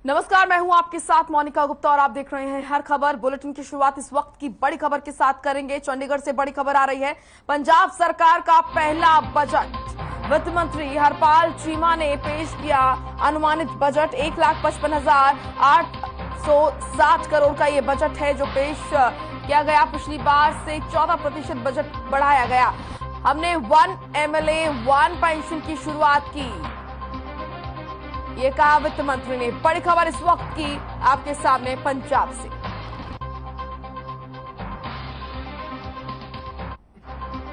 नमस्कार, मैं हूं आपके साथ मोनिका गुप्ता और आप देख रहे हैं हर खबर। बुलेटिन की शुरुआत इस वक्त की बड़ी खबर के साथ करेंगे। चंडीगढ़ से बड़ी खबर आ रही है। पंजाब सरकार का पहला बजट। वित्त मंत्री हरपाल चीमा ने पेश किया अनुमानित बजट। 1,55,860 करोड़ का ये बजट है जो पेश किया गया। पिछली बार से 14% बजट बढ़ाया गया। हमने 1 MLA 1 पेंशन की शुरुआत की, ये कहा वित्त मंत्री ने। बड़ी खबर इस वक्त की आपके सामने पंजाब से।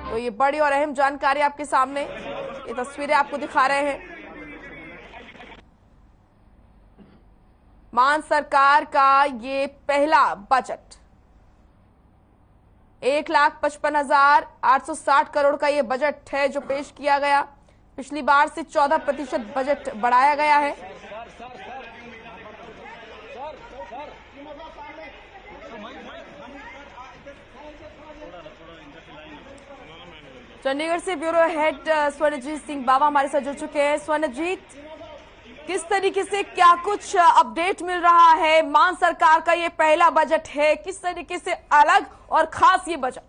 तो ये बड़ी और अहम जानकारी आपके सामने, ये तस्वीरें आपको दिखा रहे हैं। मान सरकार का ये पहला बजट। 1,55,860 करोड़ का ये बजट है जो पेश किया गया। पिछली बार से 14% बजट बढ़ाया गया है। चंडीगढ़ से ब्यूरो हेड स्वर्णजीत सिंह बावा हमारे साथ जुड़ चुके हैं। स्वर्णजीत, किस तरीके से क्या कुछ अपडेट मिल रहा है? मान सरकार का ये पहला बजट है, किस तरीके से अलग और खास ये बजट?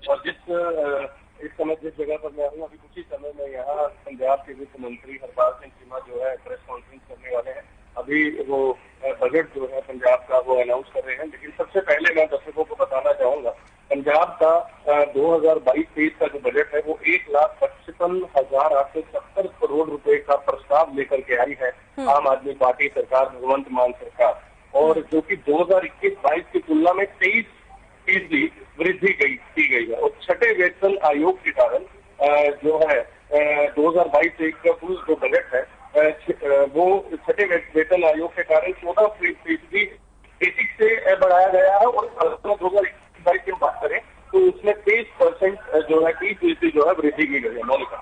और इस समय जिस जगह पर मैं हूँ, अभी कुछ ही समय में यहाँ पंजाब के वित्त मंत्री हरपाल सिंह चीमा जो है प्रेस कॉन्फ्रेंस करने वाले हैं। अभी वो बजट जो है पंजाब का वो अनाउंस कर रहे हैं। लेकिन सबसे पहले मैं दर्शकों को बताना चाहूंगा, पंजाब का 2022-23 का जो बजट है वो 1,55,870 करोड़ रुपए का प्रस्ताव लेकर के आई है आम आदमी पार्टी सरकार, भगवंत मान सरकार। और जो कि 2021-22 की तुलना में 23% वृद्धि की गई है। और छठे वेतन आयोग के कारण जो है 2022-23 का कुल जो बजट है वो छठे वेतन आयोग के कारण 14% बेसिक से बढ़ाया गया है। और 2021-22 की बात करें तो उसमें 23% जो है 30% जो है वृद्धि की गई है। मौलिका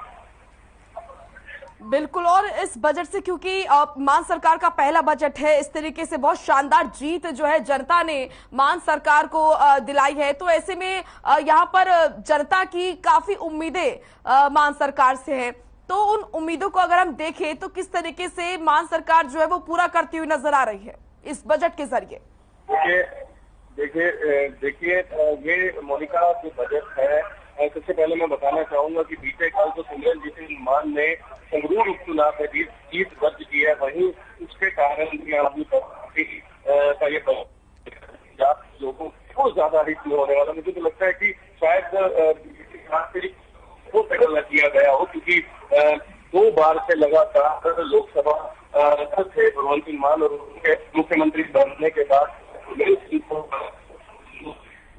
बिल्कुल। और इस बजट से, क्योंकि मान सरकार का पहला बजट है, इस तरीके से बहुत शानदार जीत जो है जनता ने मान सरकार को दिलाई है। तो ऐसे में यहाँ पर जनता की काफी उम्मीदें मान सरकार से है। तो उन उम्मीदों को अगर हम देखें तो किस तरीके से मान सरकार जो है वो पूरा करती हुई नजर आ रही है इस बजट के जरिए? देखिए ये मोनिका जो बजट है, सबसे पहले मैं बताना चाहूंगा कि बीते कल तो सिमरनजीत सिंह मान ने संगरूर उपचुनाव में जीत दर्ज की है। वहीं उसके कारण आदमी पार्टी का ये लोगों को ज्यादा हित नहीं होने वाला। मुझे तो लगता है कि शायद वो फैसला किया गया हो, क्योंकि 2 बार से लगातार लोकसभा थे भगवंत सिंह मान और उनके मुख्यमंत्री बनने के बाद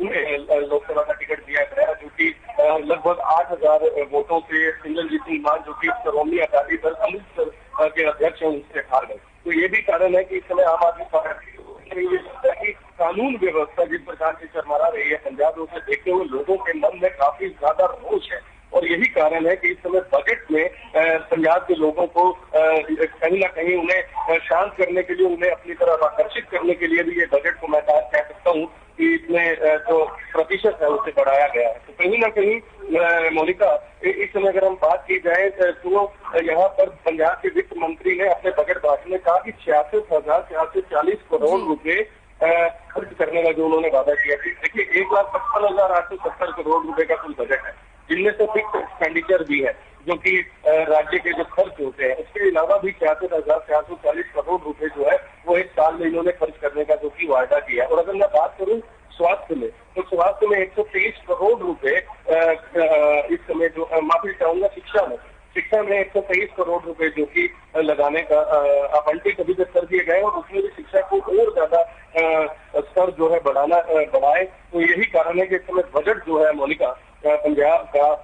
उन्हें लोकसभा का टिकट दिया गया, जो कि लगभग 8,000 वोटों से सिमरनजीत सिंह मान, जो कि श्रोमणी अकाली दल अमृतसर के अध्यक्ष हैं, उनसे हार गए। तो ये भी कारण है कि इस समय आम आदमी पार्टी की कानून व्यवस्था जिस प्रकार से चरमरा रही है पंजाब में, उसे देखते हुए लोगों के मन में काफी ज्यादा रोष है। और यही कारण है कि इस समय बजट में पंजाब के लोगों को कहीं ना कहीं उन्हें शांत करने के लिए, उन्हें अपनी तरफ आकर्षित करने के लिए भी ये बजट को मैं कह सकता हूँ कि इसमें जो प्रतिशत है उसे बढ़ाया गया है। तो कहीं ना कहीं मोनिका, इस समय अगर हम बात की जाए तो यहाँ पर पंजाब के वित्त मंत्री ने अपने बजट भाषण में कहा कि 66,440 करोड़ रुपए खर्च करने का जो उन्होंने वादा किया। देखिए 1,55,870 करोड़ रुपए का कुल बजट है, जिनमें से फिक्स एक्सपेंडिचर भी है जो कि राज्य के जो खर्च होते हैं। उसके अलावा भी 66,440 करोड़ रुपए जो है वो एक साल में इन्होंने खर्च करने का जो कि वायदा किया है। और अगर मैं बात करूं स्वास्थ्य में, तो स्वास्थ्य में 123 करोड़ रुपए इस समय जो माफी चाहूंगा शिक्षा में 123 करोड़ रुपए जो कि लगाने का आवंटित अभी तक कर दिए गए। और उसमें भी शिक्षा को और ज्यादा स्तर जो है बढ़ाए। तो यही कारण है कि इस समय बजट जो है मोनिका पंजाब का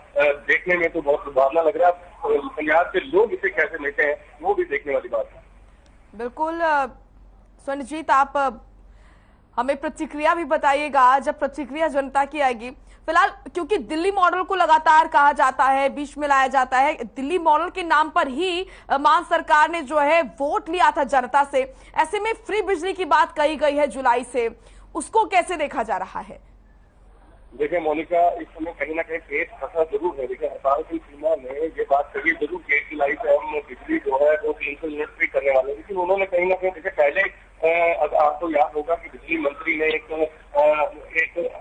देखने में तो बहुत लुभावना लग रहा है। पंजाब के लोग इसे कैसे लेते हैं वो भी देखने वाली बात है। बिल्कुल स्वर्णजीत, आप हमें प्रतिक्रिया भी बताइएगा जब प्रतिक्रिया जनता की आएगी। फिलहाल क्योंकि दिल्ली मॉडल को लगातार कहा जाता है, बीच में लाया जाता है, दिल्ली मॉडल के नाम पर ही मान सरकार ने जो है वोट लिया था जनता से। ऐसे में फ्री बिजली की बात कही गई है जुलाई से, उसको कैसे देखा जा रहा है? देखिए मोनिका, इस समय कहीं ना कहीं पेट फंसा जरूर है। देखिए हरपाल सिंह चीमा ने ये बात कही जरूर कि 1 जुलाई से हम बिजली जो है वो 300 यूनिट फ्री करने वाले हैं, लेकिन उन्होंने कहीं ना कहीं देखिए पहले अब आपको याद होगा कि बिजली मंत्री ने एक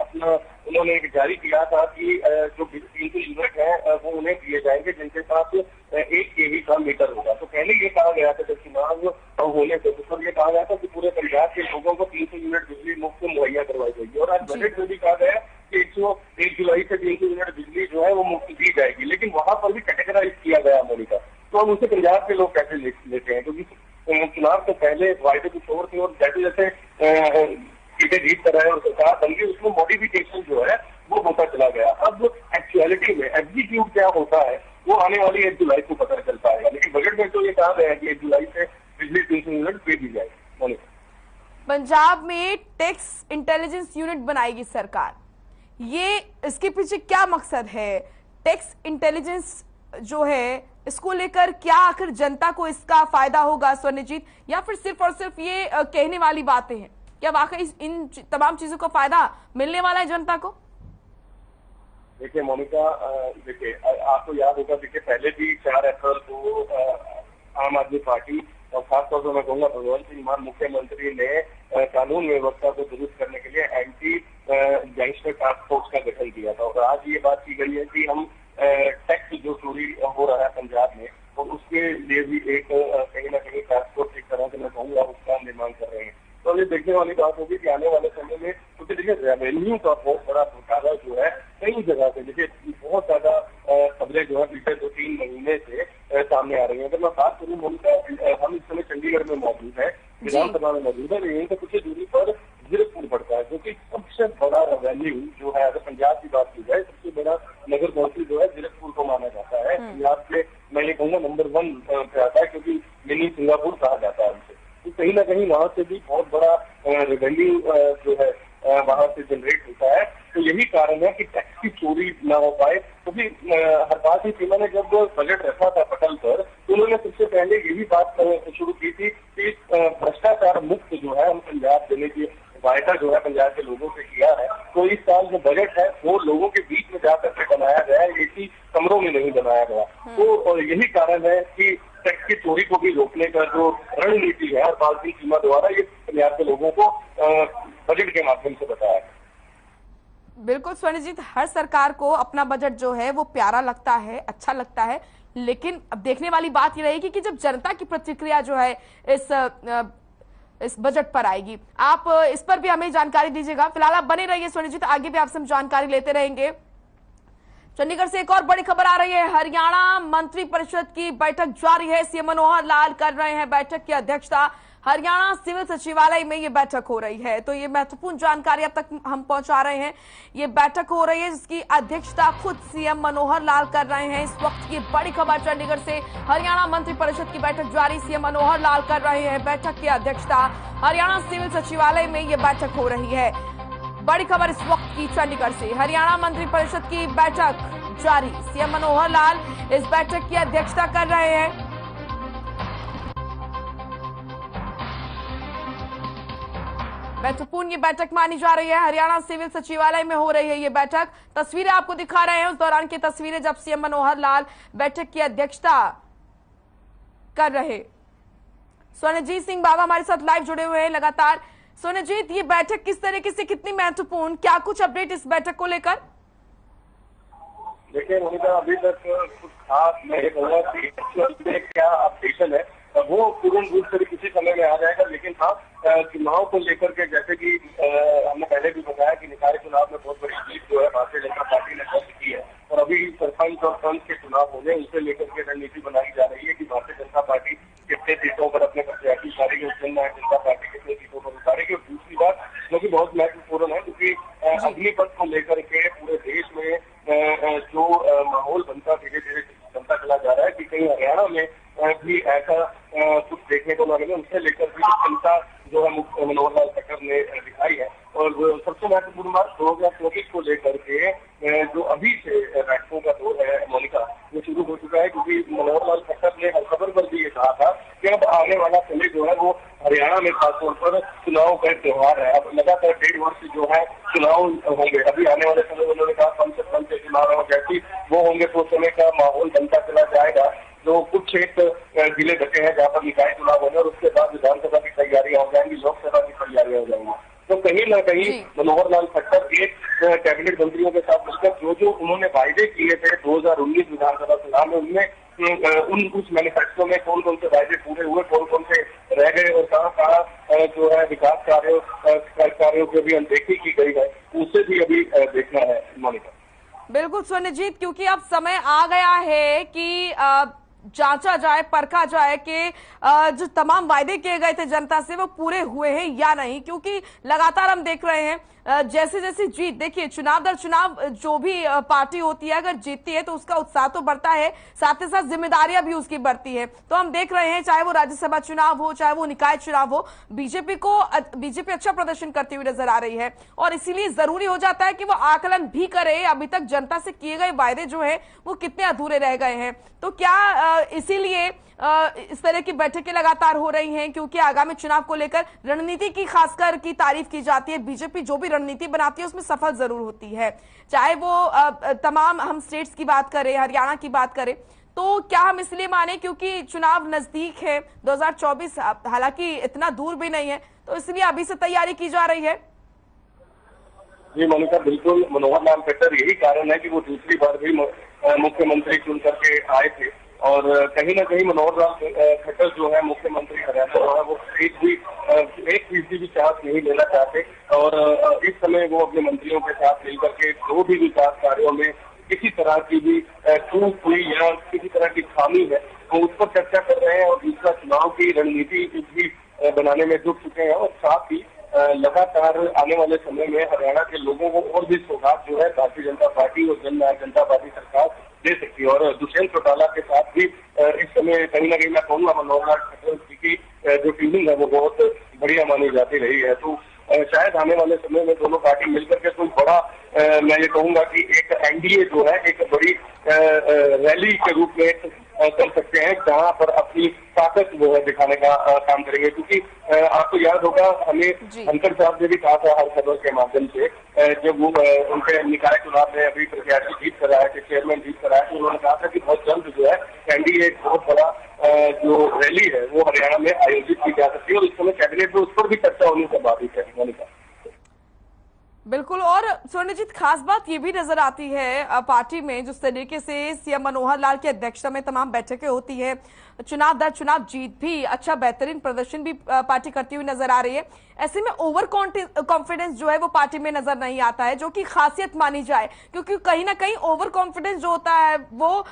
अपना उन्होंने एक जारी किया था कि जो 300 यूनिट है वो उन्हें दिए जाएंगे जिनके पास 1 kV का मीटर होगा। तो पहले ये कहा गया था जब चुनाव होने से तो ये कहा गया था कि पूरे पंजाब के लोगों को 300 यूनिट बिजली मुफ्त मुहैया करवाई जाएगी, और आज बजट में भी कहा गया कि 1 जुलाई से 300 यूनिट बिजली जो है वो मुफ्त दी जाएगी, लेकिन वहां पर भी कैटेगराइज किया गया अमेरिका। तो हम उसे पंजाब के लोग कैसे लेते हैं, क्योंकि चुनाव से पहले वायदे कुछ और थे और जैसे जैसे सीटें जीत कर रहे हैं और सरकार बन गई उसमें मॉडिफिकेशन जो है वो होता चला गया। अब एक्चुअलिटी में एग्जीक्यूट क्या होता है वो आने वाली 1 जुलाई को पता चल पाएगा, लेकिन बजट में तो ये कहा गया है कि 1 जुलाई से बिजली 300 यूनिट फ्री दी जाएगी। पंजाब में टैक्स इंटेलिजेंस यूनिट बनाएगी सरकार, ये इसके पीछे क्या मकसद है? टैक्स इंटेलिजेंस जो है इसको लेकर क्या आखिर जनता को इसका फायदा होगा स्वर्णजीत, या फिर सिर्फ और सिर्फ ये कहने वाली बातें हैं? क्या वाकई इन तमाम चीजों का फायदा मिलने वाला है जनता को? देखिए मोनिका, देखिए आपको याद होगा, देखिए पहले भी 4 अप्रैल को आम आदमी पार्टी और खासतौर पर मैं कहूँगा भगवंत सिंह मान मुख्यमंत्री ने कानून व्यवस्था को दुरुस्त करने के लिए एंटी गैंगस्टर टास्क फोर्स का गठन किया था, और आज ये बात की गई है कि हम टैक्स जो चोरी हो रहा है पंजाब में और उसके लिए भी एक कहीं ना कहीं टास्क फोर्स एक तरह से मैं कहूँगा उसका निर्माण कर रहे हैं। तो ये देखने वाली बात होगी कि आने वाले समय में, क्योंकि देखिए रेवेन्यू का बहुत बड़ा घोटाला जो है कई जगह से, देखिए बहुत ज्यादा खबरें जो है पिछले 2-3 महीने से सामने आ रही है। अगर मैं बात करूँ उनका, हम इस समय चंडीगढ़ में मौजूद है, विधानसभा में मौजूद है, यहीं से कुछ दूरी पर जीरकपुर पड़ता है, जो कि सबसे बड़ा रेवेन्यू जो है, अगर पंजाब की बात की जाए सबसे बड़ा नगर कौंसिल जो है जीरकपुर को माना जाता है। पंजाब के मैं ये कहूँगा नंबर 1 पे आता है, क्योंकि मिनी सिंगापुर कहा जाता है उनसे। तो कहीं ना कहीं वहां से भी बहुत बड़ा रेवेन्यू जो है वहां से जनरेट होता है। तो यही कारण है कि टैक्स की चोरी ना हो पाए, क्योंकि हरपाल सिंह चीमा ने जब बजट रखा था पटल पर तो उन्होंने सबसे पहले यही बात शुरू की थी कि भ्रष्टाचार मुक्त जो है हम पंजाब देने की वायदा जो है पंजाब के लोगों से किया है। तो इस साल जो बजट है वो लोगों के बीच में जाकर के बनाया गया है, एक ही कमरों में नहीं बनाया गया। तो यही कारण है कि टैक्स की चोरी को भी रोकने का जो रणनीति है हरपाल सिंह चीमा द्वारा, ये पंजाब के लोगों को बजट के माध्यम से बताया है। बिल्कुल स्वर्णजीत, हर सरकार को अपना बजट जो है वो प्यारा लगता है, अच्छा लगता है, लेकिन अब देखने वाली बात ये रहेगी कि जब जनता की प्रतिक्रिया जो है इस बजट पर आएगी। आप इस पर भी हमें जानकारी दीजिएगा। फिलहाल आप बने रहिए स्वर्णजीत, आगे भी आपसे हम जानकारी लेते रहेंगे। चंडीगढ़ से एक और बड़ी खबर आ रही है। हरियाणा मंत्री परिषद की बैठक जारी है, सीएम मनोहर लाल कर रहे हैं बैठक की अध्यक्षता। हरियाणा सिविल सचिवालय में ये बैठक हो रही है, तो ये महत्वपूर्ण जानकारी अब तक हम पहुंचा रहे हैं। ये बैठक हो रही है जिसकी अध्यक्षता खुद सीएम मनोहर लाल कर रहे हैं। इस वक्त की बड़ी खबर चंडीगढ़ से, हरियाणा मंत्री परिषद की बैठक जारी, सीएम मनोहर लाल कर रहे हैं बैठक की अध्यक्षता। हरियाणा सिविल सचिवालय में ये बैठक हो रही है। बड़ी खबर इस वक्त की चंडीगढ़ से, हरियाणा मंत्री परिषद की बैठक जारी, सीएम मनोहर लाल इस बैठक की अध्यक्षता कर रहे हैं। महत्वपूर्ण ये बैठक मानी जा रही है, हरियाणा सिविल सचिवालय में हो रही है ये बैठक। तस्वीरें आपको दिखा रहे हैं उस दौरान की तस्वीरें जब सीएम मनोहर लाल बैठक की अध्यक्षता कर रहे। स्वर्णजीत सिंह बाबा हमारे साथ लाइव जुड़े हुए हैं लगातार। स्वर्णजीत, ये बैठक किस तरीके से, कितनी महत्वपूर्ण, क्या कुछ अपडेट इस बैठक को लेकर? देखिए मोनिका, अभी तक कुछ खास मैं कहूँगा कि क्या अपडेशन है वो पूर्ण रूप से किसी समय में आ जाएगा, लेकिन हाँ चुनाव को लेकर के जैसे कि हमने पहले भी बताया कि निकाय चुनाव में बहुत बड़ी जीत जो है भारतीय जनता पार्टी ने दर्ज की है, और अभी सरपंच और पंच के चुनाव हो गए, उसे लेकर के रणनीति बनाई जा रही है कि भारतीय जनता पार्टी कितने सीटों पर अपने प्रत्याशी उतारेगी, जनता पार्टी कितने सीटों पर उतारेगी। और दूसरी बात जो कि बहुत महत्वपूर्ण है, क्योंकि अग्निपथ को लेकर के पूरे देश में जो माहौल बनता धीरे धीरे बनता चला जा रहा है कि कहीं हरियाणा में भी ऐसा कुछ देखने को न मिले, उसे लेकर भी चिंता जो है मनोहर लाल खट्टर ने दिखाई है। और सबसे महत्वपूर्ण बात 2024 को लेकर के जो अभी से बैठकों का दौर है मोनिका, वो शुरू हो चुका है, क्योंकि मनोहर लाल खट्टर ने हर खबर पर भी ये कहा था कि अब आने वाला समय जो है वो हरियाणा में खासतौर पर चुनाव का त्योहार है। अब लगातार 1.5 वर्ष जो है चुनाव होंगे, अभी आने वाले समय में उन्होंने कहा 5 सितंबर से चुनाव हो, जैसे वो होंगे तो समय का माहौल बनता चला जाएगा। जो कुछ एक जिले बचे हैं जहाँ पर निकाय चुनाव होंगे और उसके बाद विधानसभा की तैयारियां हो जाएंगी, लोकसभा की तैयारियां हो जाएंगी। तो कहीं ना कहीं मनोहर लाल खट्टर एक कैबिनेट मंत्रियों के साथ मिलकर जो उन्होंने वायदे किए थे 2019 विधानसभा चुनाव में, उनमें उस मैनिफेस्टो में कौन कौन से वायदे पूरे हुए, कौन कौन से रह गए और कहाँ कहाँ जो है विकास कार्यों की भी अनदेखी की गई है, उसे भी अभी देखना है मोनिका। बिल्कुल स्वर्णजीत, क्योंकि अब समय आ गया है कि जांचा जाए, परखा जाए कि जो तमाम वायदे किए गए थे जनता से वो पूरे हुए हैं या नहीं, क्योंकि लगातार हम देख रहे हैं जैसे जैसे जीत, देखिए चुनाव दर चुनाव जो भी पार्टी होती है अगर जीतती है तो उसका उत्साह तो बढ़ता है, साथ ही साथ जिम्मेदारियां भी उसकी बढ़ती है। तो हम देख रहे हैं चाहे वो राज्यसभा चुनाव हो, चाहे वो निकाय चुनाव हो, बीजेपी अच्छा प्रदर्शन करती हुई नजर आ रही है और इसीलिए जरूरी हो जाता है कि वो आकलन भी करे अभी तक जनता से किए गए वायदे जो है वो कितने अधूरे रह गए हैं। तो क्या इसीलिए इस तरह की बैठकें लगातार हो रही हैं, क्योंकि आगामी चुनाव को लेकर रणनीति की खासकर की तारीफ की जाती है। बीजेपी जो भी रणनीति बनाती है उसमें सफल जरूर होती है, चाहे वो तमाम हम स्टेट्स की बात करें, हरियाणा की बात करें। तो क्या हम इसलिए माने क्योंकि चुनाव नजदीक है 2024, हालांकि इतना दूर भी नहीं है, तो इसलिए अभी से तैयारी की जा रही है? जी मोनिका, बिल्कुल मनोहर लाल खट्टर यही कारण है कि वो दूसरी बार भी मुख्यमंत्री चुन करके आए थे और कहीं ना कहीं मनोहर लाल खट्टर जो है मुख्यमंत्री हरियाणा जो है वो एक फीसदी भी चांस नहीं लेना चाहते और इस समय वो अपने मंत्रियों के साथ मिलकर के जो भी विकास कार्यों में किसी तरह की भी चूक हुई या किसी तरह की खामी है तो उस पर चर्चा कर रहे हैं और दूसरा चुनाव की रणनीति भी बनाने में जुट चुके हैं और साथ ही लगातार आने वाले समय में हरियाणा के लोगों को और भी सौगात जो है भारतीय जनता पार्टी और जन नायक जनता पार्टी सरकार दे सकती है। और दुष्यंत चौटाला के साथ भी इस समय कहीं ना कहीं मैं कहूँगा मनोहर लाल खट्टर की जो ट्यूनिंग है वो बहुत बढ़िया मानी जाती रही है। तो शायद आने वाले समय में दोनों पार्टी मिलकर के कोई बड़ा मैं ये कहूँगा कि एक एनडीए जो है एक बड़ी रैली के रूप में कर सकते हैं जहाँ पर अपनी ताकत जो है दिखाने का काम करेंगे, क्योंकि आपको याद होगा हमें धनखड़ साहब ने भी कहा था हर खबर के माध्यम से जब वो उनके निकाय चुनाव में अभी प्रत्याशी जीत कर रहा है, चेयरमैन जीत कर रहा है, तो उन्होंने कहा था कि बहुत जल्द जो है एनडीए एक बहुत बड़ा जो रैली है वो हरियाणा में आयोजित की जा सकती है और इस समय कैबिनेट में उस पर भी चर्चा होनी संभावित है मोनिका। बिल्कुल, और स्वर्णजीत खास बात ये भी नजर आती है पार्टी में जिस तरीके से सीएम मनोहर लाल की अध्यक्षता में तमाम बैठकें होती है, चुनाव दर चुनाव जीत भी अच्छा बेहतरीन प्रदर्शन भी पार्टी करती हुई नजर आ रही है। ऐसे में ओवर कॉन्फिडेंस जो है वो पार्टी में नजर नहीं आता है, जो कि खासियत मानी जाए, क्योंकि कहीं ना कहीं ओवर कॉन्फिडेंस जो होता है वो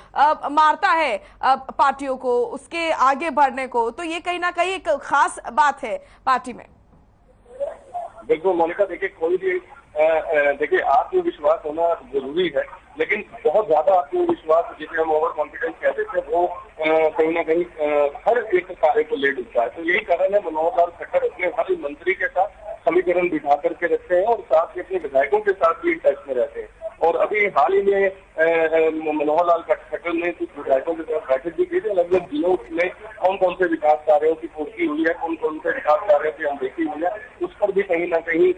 मारता है पार्टियों को उसके आगे बढ़ने को। तो ये कहीं ना कहीं एक खास बात है पार्टी में। बिल्कुल मोनिका, देखिए कोई भी देखिए आत्मविश्वास होना जरूरी है, लेकिन बहुत ज्यादा आत्मविश्वास जिसे हम ओवर कॉन्फिडेंस कहते थे वो कहीं ना कहीं हर एक कार्य को ले डूबता है। तो यही कारण है मनोहर लाल खट्टर अपने हर मंत्री के साथ समीकरण बिठा करके रखते हैं और साथ ही अपने विधायकों के साथ भी टच में रहते हैं। और अभी हाल ही में मनोहर लाल खट्टर ने कुछ विधायकों के साथ बैठक भी की थी, लगभग जिलों में कौन कौन से विकास कार्यों की पूर्ति हुई है, कौन कौन से विकास कार्यों की अनदेखी हुई है, उस पर भी कहीं ना कहीं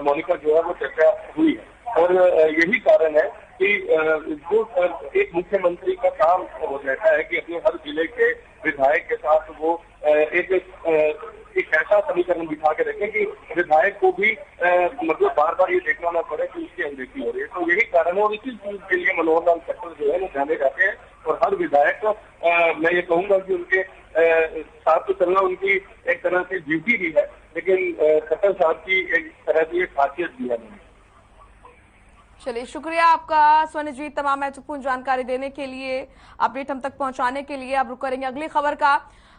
मोनिका जो है वो चर्चा हुई है। और यही कारण है कि जो एक मुख्यमंत्री का काम हो जाता है कि अपने हर जिले के विधायक के साथ वो एक ऐसा समीकरण बिठा के रखें कि विधायक को भी मतलब बार बार ये देखना ना पड़े कि उसकी अनदेखी हो रही है। तो यही कारण है और इसी चीज के लिए मनोहर लाल खट्टर जो है वो जाने जाते हैं और हर विधायक को मैं ये कहूंगा कि उनके साथ तो चलना उनकी एक तरह से ड्यूटी भी है, लेकिन खट्टर साहब की एक तरह की खासियत भी है। चलिए, शुक्रिया आपका स्वर्णजीत तमाम महत्वपूर्ण जानकारी देने के लिए, अपडेट हम तक पहुंचाने के लिए। अब रुक करेंगे अगली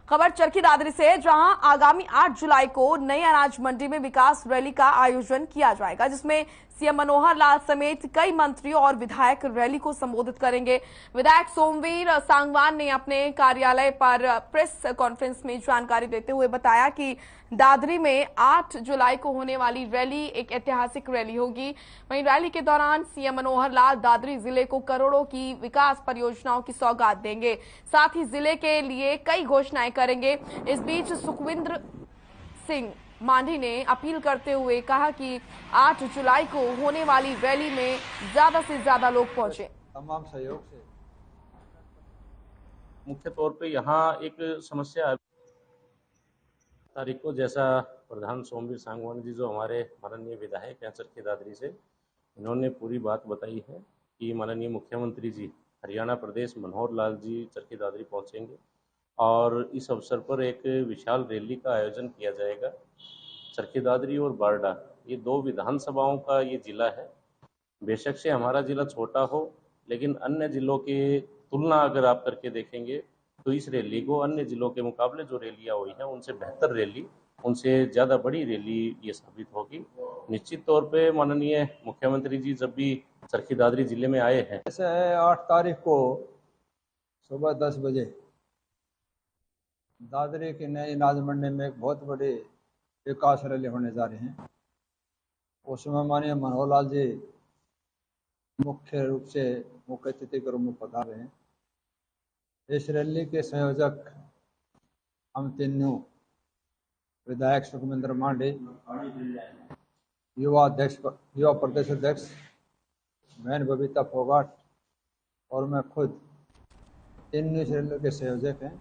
खबर चरखी दादरी से, जहां आगामी 8 जुलाई को नई अनाज मंडी में विकास रैली का आयोजन किया जाएगा, जिसमें सीएम मनोहर लाल समेत कई मंत्री और विधायक रैली को संबोधित करेंगे। विधायक सोमवीर सांगवान ने अपने कार्यालय पर प्रेस कॉन्फ्रेंस में जानकारी देते हुए बताया कि दादरी में 8 जुलाई को होने वाली रैली एक ऐतिहासिक रैली होगी। वहीं रैली के दौरान सीएम मनोहर लाल दादरी जिले को करोड़ों की विकास परियोजनाओं की सौगात देंगे, साथ ही जिले के लिए कई घोषणाएं करेंगे। इस बीच सुखविंदर सिंह मांझी ने अपील करते हुए कहा कि 8 जुलाई को होने वाली रैली में ज्यादा से ज्यादा लोग पहुंचे। तमाम सहयोग से मुख्य तौर पे यहाँ एक समस्या है तारीख को, जैसा प्रधान सोमवीर सांगवानी जी जो हमारे माननीय विधायक हैं चरखी दादरी से, इन्होंने पूरी बात बताई है कि माननीय मुख्यमंत्री जी हरियाणा प्रदेश मनोहर लाल जी चरखी दादरी पहुँचेंगे और इस अवसर पर एक विशाल रैली का आयोजन किया जाएगा। चरखी दादरी और बारडा ये 2 विधानसभाओं का ये जिला है। बेशक से हमारा जिला छोटा हो, लेकिन अन्य जिलों के तुलना अगर आप करके देखेंगे तो इस रैली को अन्य जिलों के मुकाबले जो रैलियां हुई हैं उनसे बेहतर रैली, उनसे ज़्यादा बड़ी रैली ये साबित होगी। निश्चित तौर पे माननीय मुख्यमंत्री जी जब भी चरखी दादरी जिले में आए हैं, ऐसे 8 तारीख को सुबह 10 बजे दादरी की नई नाज मंडी में एक बहुत बड़ी विकास रैली होने जा रही है। उसमें माननीय मनोहर लाल जी मुख्य रूप से मुख्य अतिथि के रूप में पधार रहे हैं। इस रैली के संयोजक हम तीनों विधायक सुखविंदर मांडी, युवा प्रदेश अध्यक्ष बहन बबीता फोगाट और मैं खुद तीनों इस रैली के संयोजक हैं।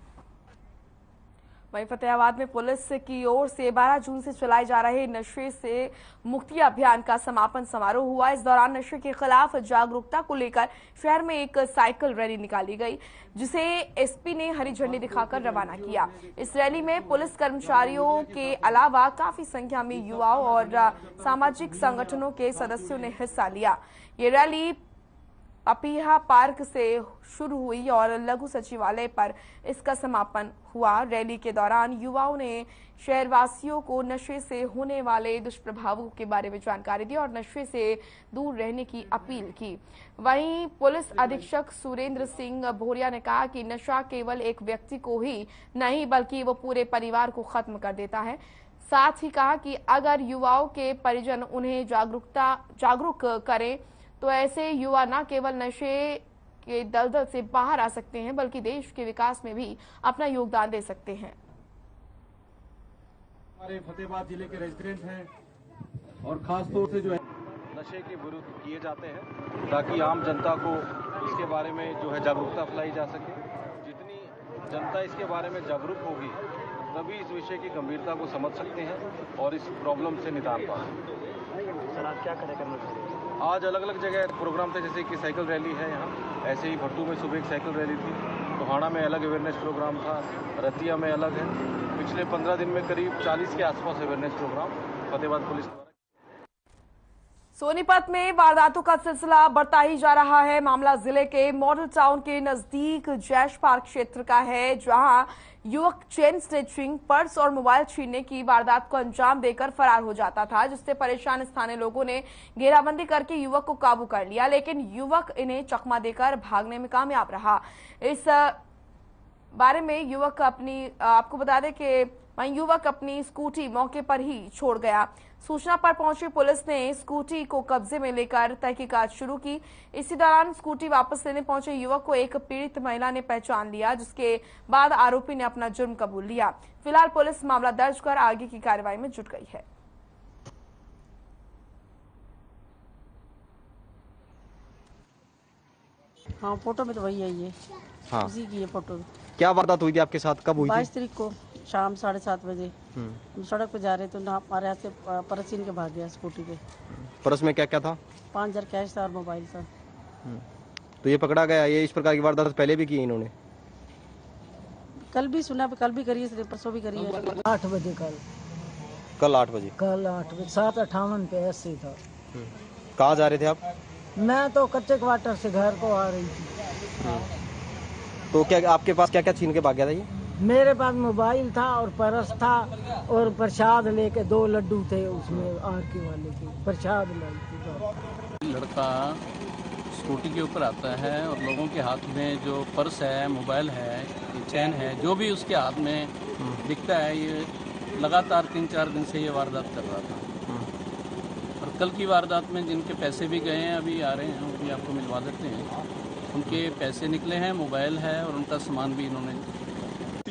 वहीं फतेहाबाद में पुलिस की ओर से 12 जून से चलाए जा रहे नशे से मुक्ति अभियान का समापन समारोह हुआ। इस दौरान नशे के खिलाफ जागरूकता को लेकर शहर में एक साइकिल रैली निकाली गई, जिसे एसपी ने हरी झंडी दिखाकर रवाना किया। इस रैली में पुलिस कर्मचारियों के अलावा काफी संख्या में युवाओं और सामाजिक संगठनों के सदस्यों ने हिस्सा लिया। ये रैली पपीहा पार्क से शुरू हुई और लघु सचिवालय पर इसका समापन हुआ। रैली के दौरान युवाओं ने शहरवासियों को नशे से होने वाले दुष्प्रभावों के बारे में जानकारी दी और नशे से दूर रहने की अपील की। वहीं पुलिस अधीक्षक सुरेंद्र सिंह भोरिया ने कहा कि नशा केवल एक व्यक्ति को ही नहीं बल्कि वो पूरे परिवार को खत्म कर देता है। साथ ही कहा कि अगर युवाओं के परिजन उन्हें जागरूक करें तो ऐसे युवा न केवल नशे के दलदल से बाहर आ सकते हैं बल्कि देश के विकास में भी अपना योगदान दे सकते हैं। हमारे फतेहाबाद जिले के रेजिडेंट हैं और खास तौर से जो है नशे के विरुद्ध किए जाते हैं ताकि आम जनता को इसके बारे में जो है जागरूकता फैलाई जा सके। जितनी जनता इसके बारे में जागरूक होगी तभी इस विषय की गंभीरता को समझ सकते हैं और इस प्रॉब्लम से निदान पा सकते हैं। सर आज क्या कार्यक्रम है? आज अलग अलग जगह प्रोग्राम थे, जैसे कि साइकिल रैली है यहाँ, ऐसे ही भट्टू में सुबह एक साइकिल रैली थी, टोहाना में अलग अवेयरनेस प्रोग्राम था, रतिया में अलग है। पिछले 15 दिन में करीब 40 के आसपास अवेयरनेस प्रोग्राम फतेहाबाद पुलिस द्वारा। सोनीपत में वारदातों का सिलसिला बढ़ता ही जा रहा है। मामला जिले के मॉडल टाउन के नजदीक जैश पार्क क्षेत्र का है, जहां युवक चेन स्नेचिंग, पर्स और मोबाइल छीनने की वारदात को अंजाम देकर फरार हो जाता था, जिससे परेशान स्थानीय लोगों ने घेराबंदी करके युवक को काबू कर लिया, लेकिन युवक इन्हें चकमा देकर भागने में कामयाब रहा। इस बारे में आपको बता दें कि वहीं युवक अपनी स्कूटी मौके पर ही छोड़ गया। सूचना पर पहुंची पुलिस ने स्कूटी को कब्जे में लेकर तहकीकात शुरू की। इसी दौरान स्कूटी वापस लेने पहुंचे युवक को एक पीड़ित महिला ने पहचान लिया, जिसके बाद आरोपी ने अपना जुर्म कबूल लिया। फिलहाल पुलिस मामला दर्ज कर आगे की कार्रवाई में जुट गई है। हाँ, फोटो में तो वही है ये। हाँ, उसी की ये फोटो। क्या वारदात हुई थी आपके साथ, कब हुई थी? 22 तारीख को शाम 7:30 बजे हम सड़क पे जा रहे थे, ना हमारे हाथ से पर्स छीन के भाग गया स्कूटी पे। पर्स में क्या क्या था? 5000 कैश था और मोबाइल था। तो ये पकड़ा गया। ये इस प्रकार की वारदात पहले भी की इन्होंने? कल भी सुना, कल भी करी है, परसों भी करी है। 8 बजे कल 8 बजे? कल 8 बजे 7:58 पे ऐसे था। कहाँ जा रहे थे आप? मैं तो कच्चे क्वार्टर से घर को आ रही थी। तो क्या आपके पास क्या क्या छीन के भाग गया था ये? मेरे पास मोबाइल था और पर्स था और प्रसाद लेके 2 लड्डू थे उसमें, आरके वाले के प्रसाद लाई थी। लड़का स्कूटी के ऊपर आता है और लोगों के हाथ में जो पर्स है, मोबाइल है, चैन है, जो भी उसके हाथ में दिखता है, ये लगातार 3-4 दिन से ये वारदात कर रहा था। और कल की वारदात में जिनके पैसे भी गए हैं, अभी आ रहे हैं, वो भी आपको मिलवा देते हैं। उनके पैसे निकले हैं, मोबाइल है और उनका सामान भी इन्होंने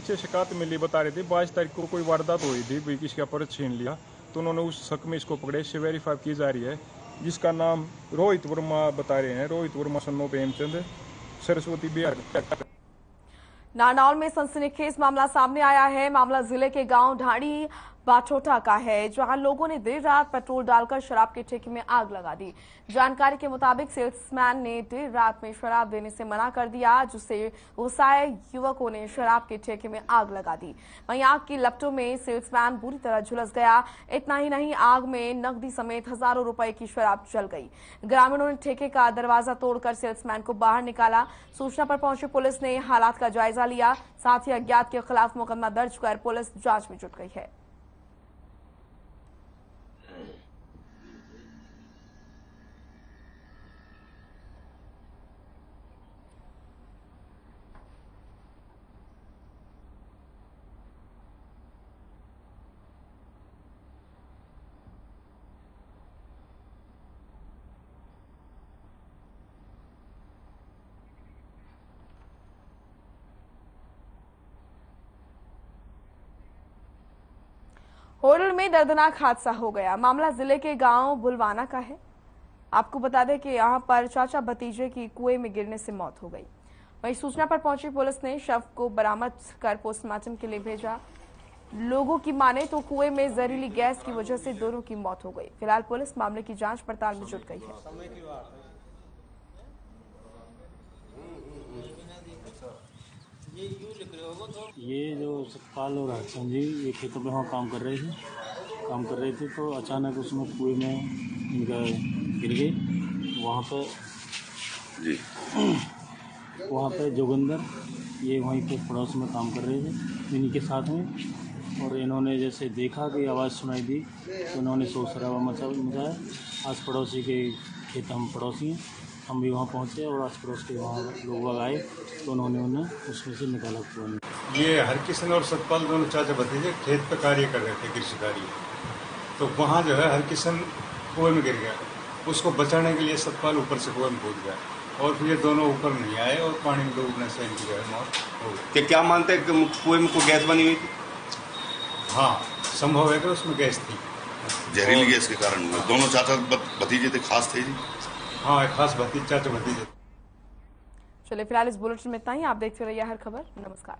पीछे शिकायत मिली, बता रहे थे 22 तारीख को कोई वारदात हुई थी, भी किसी का पर्स छीन लिया, तो उन्होंने उस शक में इसको पकड़े, इससे वेरीफाई की जा रही है, जिसका नाम रोहित वर्मा बता रहे हैं, रोहित वर्मा सन्नो प्रेमचंद, सरस्वती बिहार। नारनौल में सनसनीखेज मामला सामने आया है। मामला जिले के गांव ढाणी बाठोटा का है, जहां लोगों ने देर रात पेट्रोल डालकर शराब के ठेके में आग लगा दी। जानकारी के मुताबिक सेल्समैन ने देर रात में शराब देने से मना कर दिया, जिससे गुस्साए युवकों ने शराब के ठेके में आग लगा दी। वहीं आग की लपटों में सेल्समैन बुरी तरह झुलस गया। इतना ही नहीं, आग में नकदी समेत हजारों रुपए की शराब जल गई। ग्रामीणों ने ठेके का दरवाजा तोड़कर सेल्समैन को बाहर निकाला। सूचना पर पहुंची पुलिस ने हालात का जायजा लिया, साथ ही अज्ञात के खिलाफ मुकदमा दर्ज कर पुलिस जांच में जुट गई है। होडल में दर्दनाक हादसा हो गया। मामला जिले के गांव बुलवाना का है। आपको बता दें कि यहां पर चाचा भतीजे की कुएं में गिरने से मौत हो गई। वहीं सूचना पर पहुंची पुलिस ने शव को बरामद कर पोस्टमार्टम के लिए भेजा। लोगों की माने तो कुएं में जहरीली गैस की वजह से दोनों की मौत हो गई। फिलहाल पुलिस मामले की जांच पड़ताल में जुट गई है। ये जो सतपाल और हसन जी ये खेतों में वहाँ काम कर रहे थे तो अचानक उसमें कुएं में इनका गिर गए। वहाँ पे जोगिंदर ये वहीं पे पड़ोस में काम कर रहे थे इन्हीं के साथ में, और इन्होंने जैसे देखा कि आवाज़ सुनाई दी तो इन्होंने शोर शराबा मचाया। आस पड़ोसी के खेत, हम पड़ोसी हैं, हम भी वहाँ पहुँचे और आस पड़ोस के वहाँ लोग आए तो उन्होंने उन्हें उसमें से निकाला कुएं में। ये हरकिशन और सतपाल दोनों चाचा भतीजे खेत पे कार्य कर रहे थे, कृषि कार्य, तो वहाँ जो है हरकिशन कुएं में गिर गया। उसको बचाने के लिए सतपाल ऊपर से कुएं में कूद गया और फिर ये दोनों ऊपर नहीं आए और पानी में डूबने से इनकी जो है मौत हो गई। क्या मानते हैं कि कुएं में कोई गैस बनी हुई थी? हाँ, संभव है कि उसमें गैस थी, जहरीली गैस के कारण। दोनों चाचा भतीजे थे, खास थे जी? हाँ, खास चाचा भतीजे। चलिए फिलहाल इस बुलेटिन में इतना ही। आप देखते रहिए हर खबर। नमस्कार।